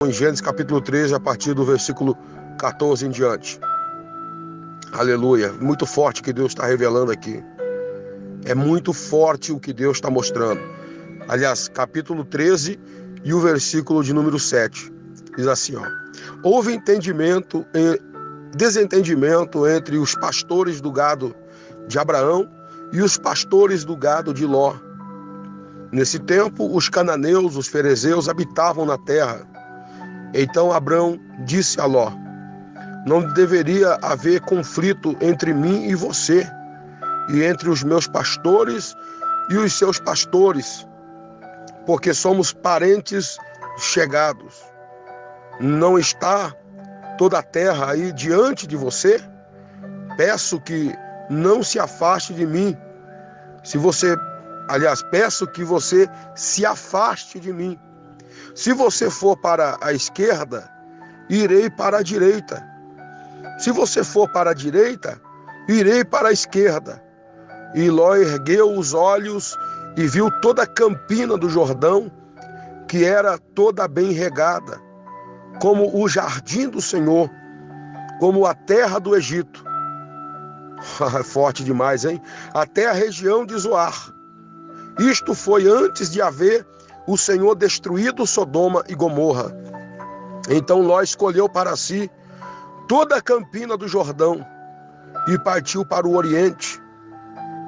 Em Gênesis capítulo 13, a partir do versículo 14 em diante. Aleluia. Muito forte que Deus está revelando aqui. É muito forte o que Deus está mostrando. Aliás, capítulo 13 e o versículo de número 7. Diz assim, ó. Houve desentendimento entre os pastores do gado de Abraão e os pastores do gado de Ló. Nesse tempo, os cananeus, os ferezeus, habitavam na terra. Então Abrão disse a Ló: não deveria haver conflito entre mim e você, e entre os meus pastores e os seus pastores, porque somos parentes chegados. Não está toda a terra aí diante de você? Peço que não se afaste de mim. Peço que você se afaste de mim. Se você for para a esquerda, irei para a direita. Se você for para a direita, irei para a esquerda. E Ló ergueu os olhos e viu toda a campina do Jordão, que era toda bem regada, como o jardim do Senhor, como a terra do Egito. Forte demais, hein? Até a região de Zoar. Isto foi antes de haver o Senhor destruído Sodoma e Gomorra. Então Ló escolheu para si toda a campina do Jordão e partiu para o oriente.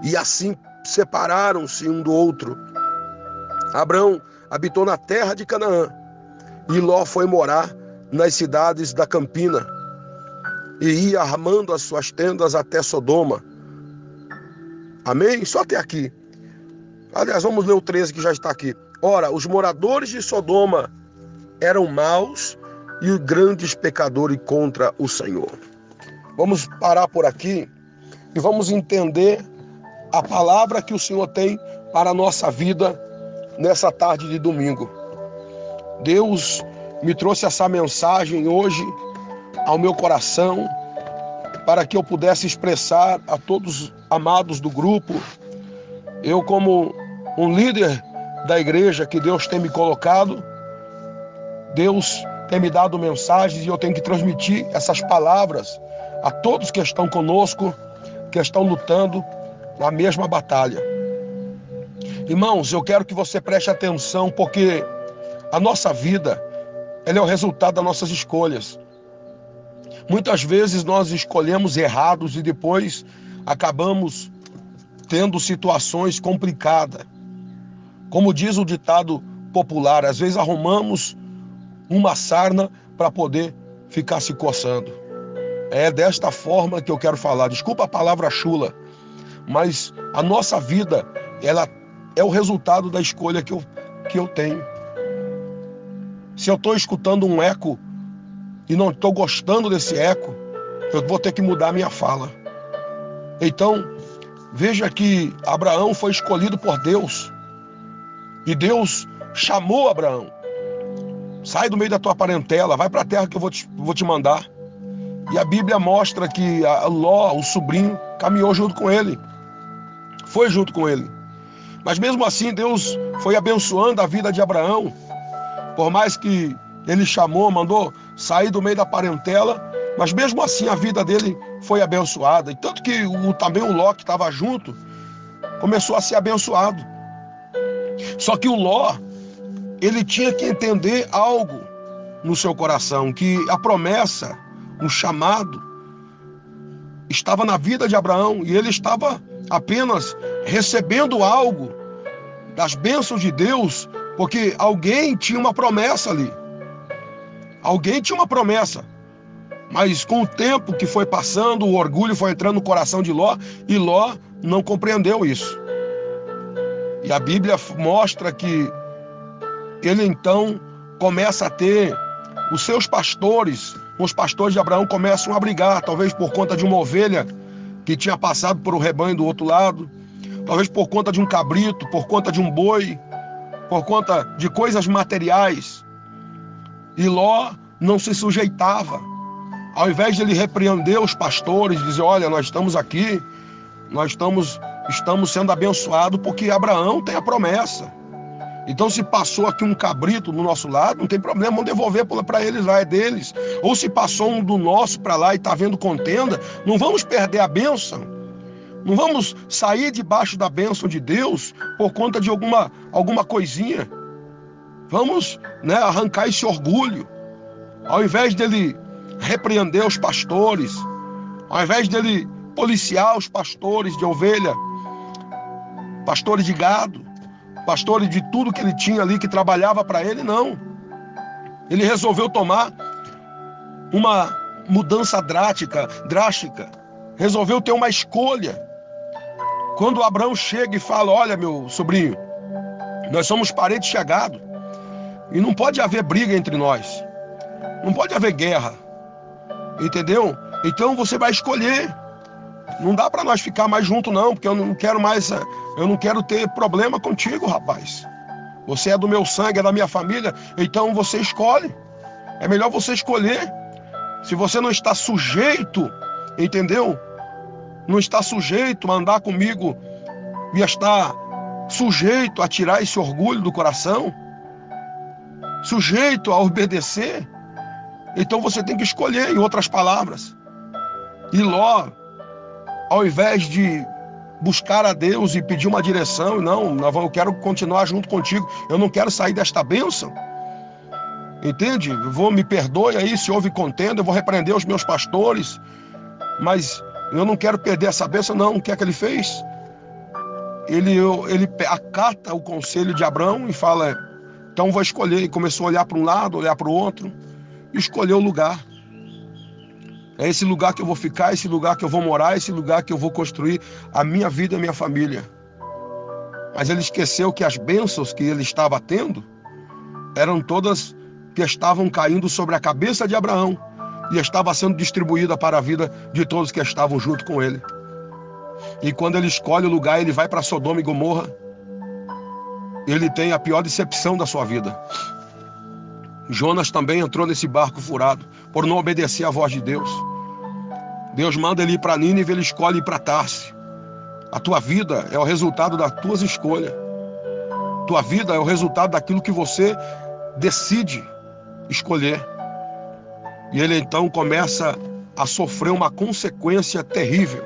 E assim separaram-se um do outro. Abrão habitou na terra de Canaã e Ló foi morar nas cidades da campina e ia armando as suas tendas até Sodoma. Amém? Só até aqui. Aliás, vamos ler o 13 que já está aqui. Ora, os moradores de Sodoma eram maus e grandes pecadores contra o Senhor. Vamos parar por aqui e vamos entender a palavra que o Senhor tem para a nossa vida nessa tarde de domingo. Deus me trouxe essa mensagem hoje ao meu coração para que eu pudesse expressar a todos amados do grupo. Eu, como um líder da igreja que Deus tem me colocado, Deus tem me dado mensagens e eu tenho que transmitir essas palavras a todos que estão conosco, que estão lutando na mesma batalha. Irmãos, eu quero que você preste atenção, porque a nossa vida, ela é o resultado das nossas escolhas. Muitas vezes nós escolhemos errados e depois acabamos tendo situações complicadas. Como diz o ditado popular, às vezes arrumamos uma sarna para poder ficar se coçando. É desta forma que eu quero falar. Desculpa a palavra chula, mas a nossa vida, ela é o resultado da escolha que eu tenho. Se eu estou escutando um eco e não estou gostando desse eco, eu vou ter que mudar a minha fala. Então, veja que Abraão foi escolhido por Deus. E Deus chamou Abraão. Sai do meio da tua parentela, vai para a terra que eu vou te mandar. E a Bíblia mostra que Ló, o sobrinho, caminhou junto com ele. Foi junto com ele. Mas mesmo assim, Deus foi abençoando a vida de Abraão. Por mais que ele chamou, mandou sair do meio da parentela, mas mesmo assim a vida dele foi abençoada. E tanto que também o Ló, que estava junto, começou a ser abençoado. Só que o Ló, ele tinha que entender algo no seu coração, que a promessa, o chamado, estava na vida de Abraão e ele estava apenas recebendo algo das bênçãos de Deus, porque alguém tinha uma promessa ali. Alguém tinha uma promessa. Mas com o tempo que foi passando, o orgulho foi entrando no coração de Ló e Ló não compreendeu isso. E a Bíblia mostra que ele então começa a ter os seus pastores, os pastores de Abraão começam a brigar, talvez por conta de uma ovelha que tinha passado por um rebanho do outro lado, talvez por conta de um cabrito, por conta de um boi, por conta de coisas materiais. E Ló não se sujeitava. Ao invés de ele repreender os pastores, dizer, olha, nós estamos aqui, nós estamos sendo abençoados porque Abraão tem a promessa. Então, se passou aqui um cabrito do nosso lado, não tem problema, vamos devolver para eles lá, é deles. Ou se passou um do nosso para lá e está vendo contenda, não vamos perder a bênção. Não vamos sair debaixo da bênção de Deus por conta de alguma coisinha. Vamos, né, arrancar esse orgulho. Ao invés dele repreender os pastores, ao invés dele policiar os pastores de ovelha, pastores de gado, pastores de tudo que ele tinha ali, que trabalhava para ele, não. Ele resolveu tomar uma mudança drástica, resolveu ter uma escolha. Quando Abraão chega e fala, olha meu sobrinho, nós somos parentes chegados, e não pode haver briga entre nós, não pode haver guerra, entendeu? Então você vai escolher. Não dá para nós ficar mais juntos não, porque eu não quero ter problema contigo, rapaz. Você é do meu sangue, é da minha família, então você escolhe. É melhor você escolher. Se você não está sujeito, entendeu? Não está sujeito a andar comigo e estar sujeito a tirar esse orgulho do coração, sujeito a obedecer, então você tem que escolher, em outras palavras. E Ló, ao invés de buscar a Deus e pedir uma direção, não, eu quero continuar junto contigo, eu não quero sair desta bênção, entende? Me perdoe aí se houve contenda, eu vou repreender os meus pastores, mas eu não quero perder essa bênção, não. O que é que ele fez? Ele acata o conselho de Abraão e fala, então vou escolher. E começou a olhar para um lado, olhar para o outro, e escolheu o lugar. É esse lugar que eu vou ficar, esse lugar que eu vou morar, esse lugar que eu vou construir a minha vida e a minha família. Mas ele esqueceu que as bênçãos que ele estava tendo eram todas que estavam caindo sobre a cabeça de Abraão e estava sendo distribuída para a vida de todos que estavam junto com ele. E quando ele escolhe o lugar, ele vai para Sodoma e Gomorra, ele tem a pior decepção da sua vida. Jonas também entrou nesse barco furado por não obedecer à voz de Deus. Deus manda ele ir para Nínive, ele escolhe ir para Tarse. A tua vida é o resultado das tuas escolhas. Tua vida é o resultado daquilo que você decide escolher. E ele então começa a sofrer uma consequência terrível.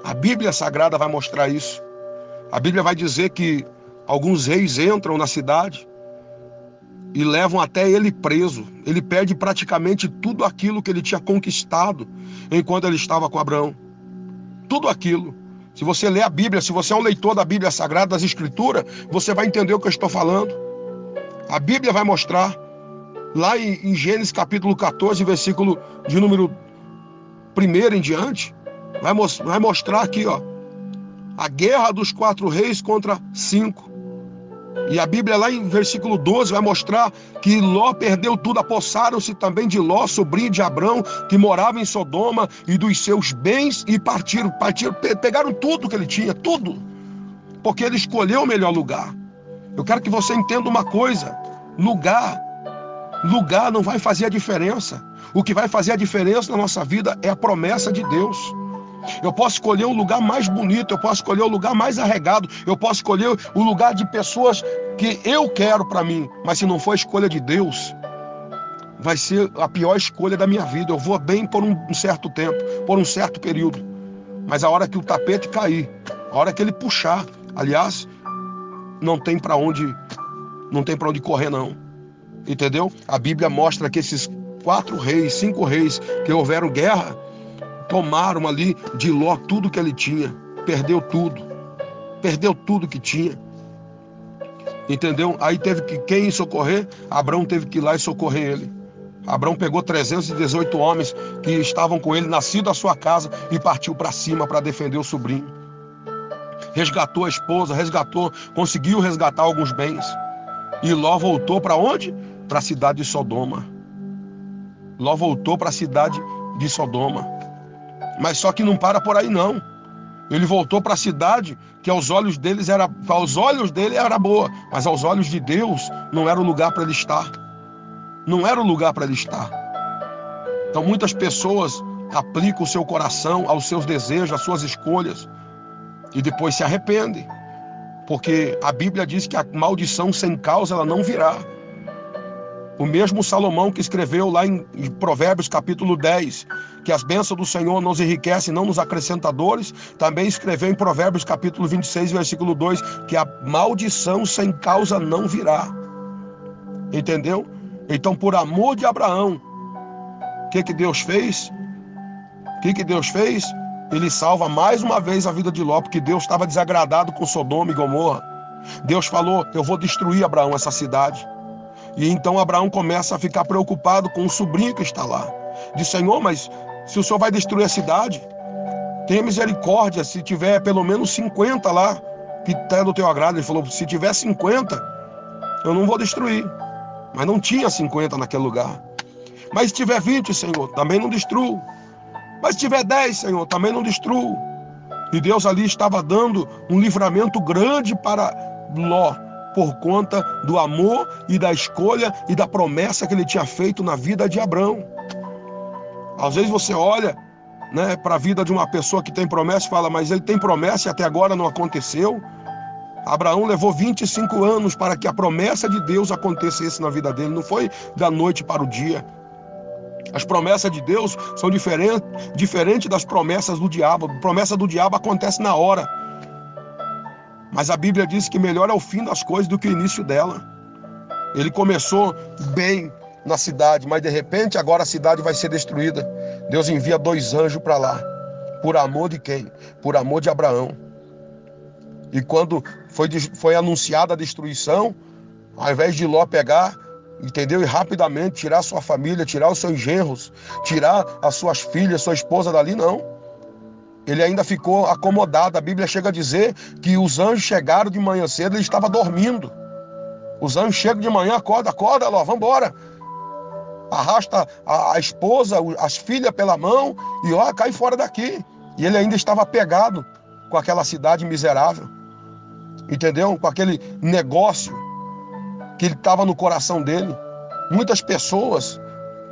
A Bíblia Sagrada vai mostrar isso. A Bíblia vai dizer que alguns reis entram na cidade e levam até ele preso. Ele perde praticamente tudo aquilo que ele tinha conquistado enquanto ele estava com Abraão. Tudo aquilo. Se você ler a Bíblia, se você é um leitor da Bíblia Sagrada, das Escrituras, você vai entender o que eu estou falando. A Bíblia vai mostrar, lá em Gênesis capítulo 14, versículo de número 1 em diante, vai mostrar aqui, ó, a guerra dos 4 reis contra 5. E a Bíblia lá em versículo 12 vai mostrar que Ló perdeu tudo, apossaram-se também de Ló, sobrinho de Abrão, que morava em Sodoma, e dos seus bens, e partiram, pegaram tudo que ele tinha, tudo, porque ele escolheu o melhor lugar. Eu quero que você entenda uma coisa, lugar não vai fazer a diferença. O que vai fazer a diferença na nossa vida é a promessa de Deus. Eu posso escolher o lugar mais bonito, eu posso escolher o lugar mais arregado, eu posso escolher o lugar de pessoas que eu quero para mim, mas se não for a escolha de Deus, vai ser a pior escolha da minha vida. Eu vou bem por um certo tempo, por um certo período, mas a hora que o tapete cair, a hora que ele puxar, aliás, não tem para onde correr não, entendeu? A Bíblia mostra que esses 4 reis, 5 reis que houveram guerra, tomaram ali de Ló tudo que ele tinha, perdeu tudo que tinha, entendeu? Aí teve que quem socorrer? Abraão teve que ir lá e socorrer ele. Abraão pegou 318 homens que estavam com ele, nascido à sua casa, e partiu para cima para defender o sobrinho. Resgatou a esposa, conseguiu resgatar alguns bens. E Ló voltou para onde? Para a cidade de Sodoma. Ló voltou para a cidade de Sodoma. Mas só que não para por aí não. Ele voltou para a cidade que aos olhos dele era boa, mas aos olhos de Deus não era o lugar para ele estar. Não era o lugar para ele estar. Então muitas pessoas aplicam o seu coração aos seus desejos, às suas escolhas, e depois se arrependem. porque a Bíblia diz que a maldição sem causa ela não virá. O mesmo Salomão que escreveu lá em Provérbios capítulo 10, que as bênçãos do Senhor nos enriquecem, não nos acrescentadores, também escreveu em Provérbios capítulo 26, versículo 2, que a maldição sem causa não virá. Entendeu? Então, por amor de Abraão, o que Deus fez? O que Deus fez? Ele salva mais uma vez a vida de Ló, porque Deus estava desagradado com Sodoma e Gomorra. Deus falou: eu vou destruir, Abraão, essa cidade. E então Abraão começa a ficar preocupado com o sobrinho que está lá. Diz: Senhor, mas se o Senhor vai destruir a cidade, tenha misericórdia, se tiver pelo menos 50 lá, que está do teu agrado. Ele falou: se tiver 50, eu não vou destruir. Mas não tinha 50 naquele lugar. Mas se tiver 20, Senhor, também não destruo. Mas se tiver 10, Senhor, também não destruo. E Deus ali estava dando um livramento grande para Ló, por conta do amor e da escolha e da promessa que ele tinha feito na vida de Abraão. Às vezes você olha, né, para a vida de uma pessoa que tem promessa e fala: mas ele tem promessa e até agora não aconteceu. Abraão levou 25 anos para que a promessa de Deus acontecesse na vida dele. Não foi da noite para o dia. As promessas de Deus são diferentes das promessas do diabo. A promessa do diabo acontece na hora. Mas a Bíblia diz que melhor é o fim das coisas do que o início dela. Ele começou bem na cidade, mas de repente agora a cidade vai ser destruída. Deus envia 2 anjos para lá. Por amor de quem? Por amor de Abraão. E quando foi anunciada a destruição, ao invés de Ló pegar, entendeu? E rapidamente tirar sua família, tirar os seus genros, tirar as suas filhas, sua esposa dali, não. Ele ainda ficou acomodado. A Bíblia chega a dizer que os anjos chegaram de manhã cedo, ele estava dormindo. Os anjos chegam de manhã: acorda, Ló, vamos embora. Arrasta a esposa, as filhas pela mão e ó, cai fora daqui. E ele ainda estava apegado com aquela cidade miserável. Entendeu? Com aquele negócio que ele estava no coração dele. Muitas pessoas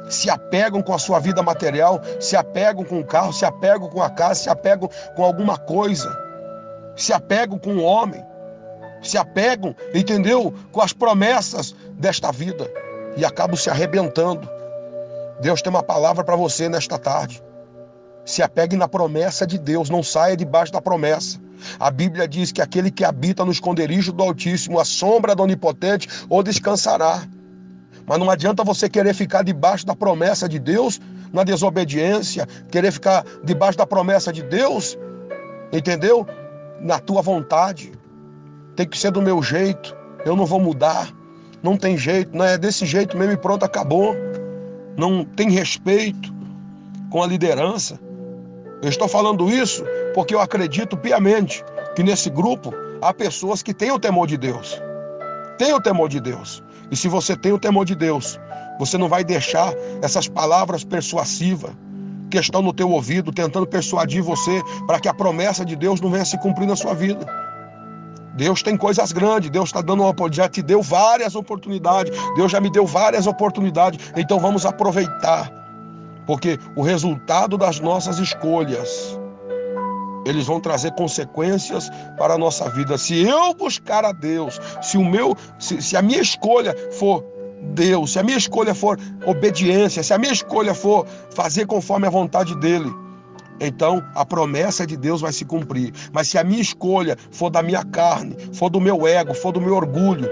se apegam com a sua vida material, se apegam com o carro, se apegam com a casa, se apegam com alguma coisa, se apegam com o homem, se apegam, entendeu? Com as promessas desta vida e acabam se arrebentando. Deus tem uma palavra para você nesta tarde. Se apegue na promessa de Deus, não saia debaixo da promessa. A Bíblia diz que aquele que habita no esconderijo do Altíssimo, a sombra do Onipotente, ou descansará. Mas não adianta você querer ficar debaixo da promessa de Deus na desobediência, querer ficar debaixo da promessa de Deus, entendeu? Na tua vontade. Tem que ser do meu jeito, eu não vou mudar, não tem jeito, não é desse jeito mesmo e pronto, acabou. Não tem respeito com a liderança. Eu estou falando isso porque eu acredito piamente que nesse grupo há pessoas que têm o temor de Deus. Tem o temor de Deus. E se você tem o temor de Deus, você não vai deixar essas palavras persuasivas que estão no teu ouvido, tentando persuadir você para que a promessa de Deus não venha se cumprir na sua vida. Deus tem coisas grandes, Deus está dando já te deu várias oportunidades, Deus já me deu várias oportunidades, então vamos aproveitar, porque o resultado das nossas escolhas, eles vão trazer consequências para a nossa vida. Se eu buscar a Deus, se a minha escolha for Deus, se a minha escolha for obediência, se a minha escolha for fazer conforme a vontade dele, então a promessa de Deus vai se cumprir. Mas se a minha escolha for da minha carne, for do meu ego, for do meu orgulho,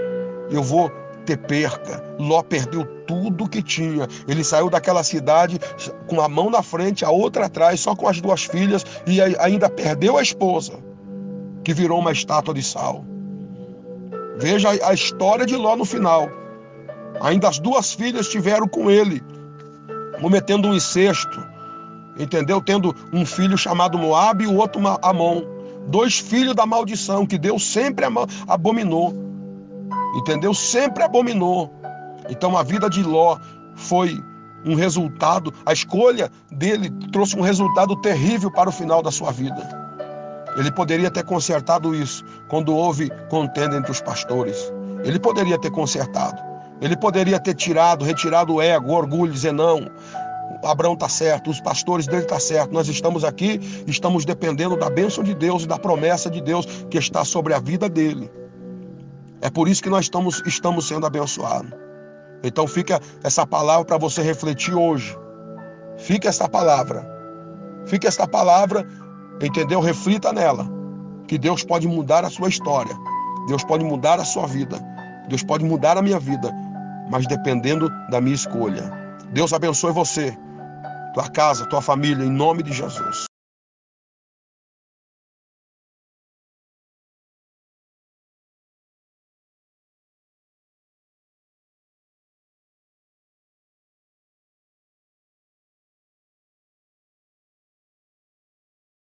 eu vou ter perca. Ló perdeu tudo que tinha. Ele saiu daquela cidade com a mão na frente, a outra atrás, só com as 2 filhas, e ainda perdeu a esposa, que virou uma estátua de sal. Veja a história de Ló no final. Ainda as 2 filhas estiveram com ele, cometendo um incesto, entendeu? Tendo um filho chamado Moabe e o outro Amon. 2 filhos da maldição que Deus sempre abominou. Entendeu? Sempre abominou. Então a vida de Ló foi um resultado, a escolha dele trouxe um resultado terrível para o final da sua vida. Ele poderia ter consertado isso quando houve contenda entre os pastores. Ele poderia ter consertado. Ele poderia ter retirado o ego, o orgulho, dizer: não, Abraão está certo, os pastores dele estão certo. Nós estamos aqui, estamos dependendo da bênção de Deus e da promessa de Deus que está sobre a vida dele. É por isso que nós estamos sendo abençoados. Então fica essa palavra para você refletir hoje. Fica essa palavra, entendeu? Reflita nela, que Deus pode mudar a sua história, Deus pode mudar a sua vida, Deus pode mudar a minha vida, mas dependendo da minha escolha. Deus abençoe você, tua casa, tua família, em nome de Jesus.